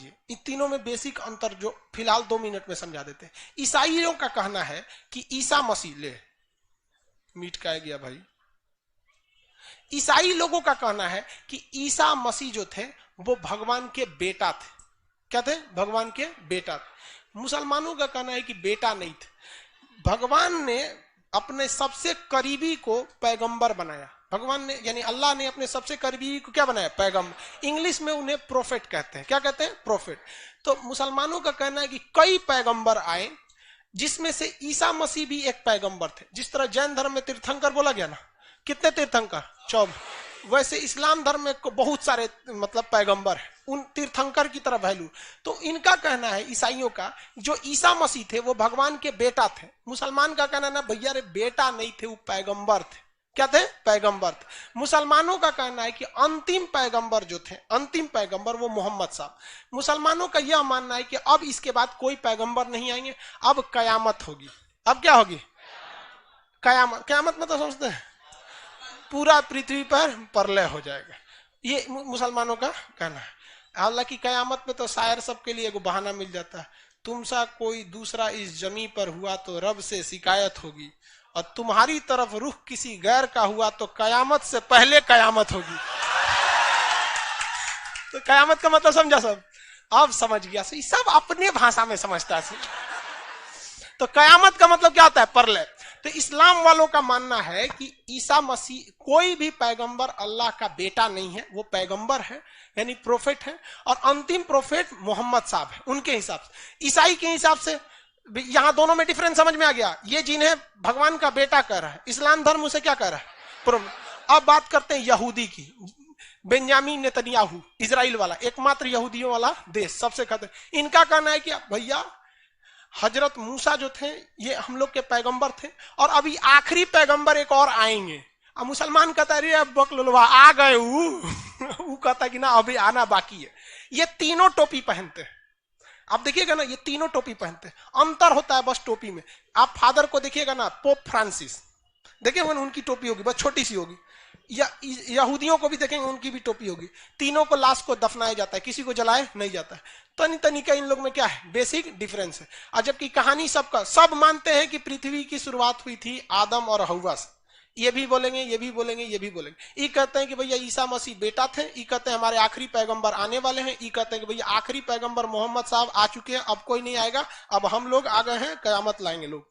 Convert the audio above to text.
इन तीनों में बेसिक अंतर जो फिलहाल 2 मिनट में समझा देते हैं। ईसाइयों का कहना है कि ईसा मसीह, ले मीट का गया भाई, ईसाई लोगों का कहना है कि ईसा मसीह जो थे वो भगवान के बेटा थे। क्या थे? भगवान के बेटा थे। मुसलमानों का कहना है कि बेटा नहीं थे, भगवान ने अपने सबसे करीबी को पैगंबर बनाया। भगवान ने यानी अल्लाह ने अपने सबसे करीबी को क्या बनाया? पैगंबर। इंग्लिश में उन्हें प्रोफेट कहते हैं। क्या कहते हैं? प्रोफेट। तो मुसलमानों का कहना है कि कई पैगंबर आए, जिसमें से ईसा मसीह भी एक पैगंबर थे। जिस तरह जैन धर्म में तीर्थंकर बोला गया ना, कितने तीर्थंकर? 14। वैसे इस्लाम धर्म में बहुत सारे मतलब पैगंबर है, उन तीर्थंकर की तरह वैल्यू। तो इनका कहना है ईसाइयों का, जो ईसा मसीह थे वो भगवान के बेटा थे। मुसलमान का कहना ना, भैया रे बेटा नहीं थे, वो पैगंबर थे। क्या थे? पैगंबर थे। मुसलमानों का कहना है कि अंतिम पैगंबर जो थे, अंतिम पैगंबर वो मोहम्मद साहब। मुसलमानों का यह मानना है कि अब इसके बाद कोई पैगंबर नहीं आएंगे, अब कयामत होगी। अब क्या होगी? कयामत। कयामत में तो समझते हैं पूरा पृथ्वी पर प्रलय हो जाएगा, ये मुसलमानों का कहना है। हालांकि कयामत में तो शायर सबके लिए एगो बहाना मिल जाता है, तुमसा कोई दूसरा इस जमी पर हुआ तो रब से शिकायत होगी, और तुम्हारी तरफ रुख किसी गैर का हुआ तो कयामत से पहले कयामत होगी। तो कयामत का मतलब समझा सब? अब समझ गया, सब अपने भाषा में समझता है। तो कयामत का मतलब क्या होता है? प्रलय। तो इस्लाम वालों का मानना है कि ईसा मसीह कोई भी पैगंबर अल्लाह का बेटा नहीं है, वो पैगंबर है यानी प्रोफेट है, और अंतिम प्रोफेट मोहम्मद साहब है उनके हिसाब से। ईसाई के हिसाब से यहां दोनों में डिफरेंस समझ में आ गया। ये जिन्हें भगवान का बेटा कह रहा है, इस्लाम धर्म उसे क्या कह रहा है? अब बात करते हैं यहूदी की। बेंजामिन नेतन्याहू, इजराइल वाला, एकमात्र यहूदियों वाला देश, सबसे खतरे। इनका कहना है कि भैया हजरत मूसा जो थे ये हम लोग के पैगंबर थे, और अभी आखिरी पैगंबर एक और आएंगे। अब मुसलमान कहता है अब बकलुलवा आ गए, वो कहता कि ना अभी आना बाकी है। ये तीनों टोपी पहनते हैं, आप देखिएगा ना, ये तीनों टोपी पहनते हैं। अंतर होता है बस टोपी में। आप फादर को देखिएगा ना, पोप फ्रांसिस देखिए उनकी टोपी होगी बस छोटी सी होगी, या यहूदियों को भी देखेंगे उनकी भी टोपी होगी। तीनों को लाश को दफनाया जाता है, किसी को जलाए नहीं जाता है। तनी तनी का इन लोग में क्या है? बेसिक डिफरेंस है। और जबकि कहानी सबका, सब मानते हैं कि पृथ्वी की शुरुआत हुई थी आदम और हव्वा से। ये भी बोलेंगे, ये भी बोलेंगे, ये भी बोलेंगे। ये कहते हैं कि भैया ईसा मसीह बेटा थे, ये कहते हैं हमारे आखिरी पैगंबर आने वाले हैं, ये कहते हैं कि भैया आखिरी पैगंबर मोहम्मद साहब आ चुके हैं, अब कोई नहीं आएगा, अब हम लोग आ गए हैं, कयामत लाएंगे लोग।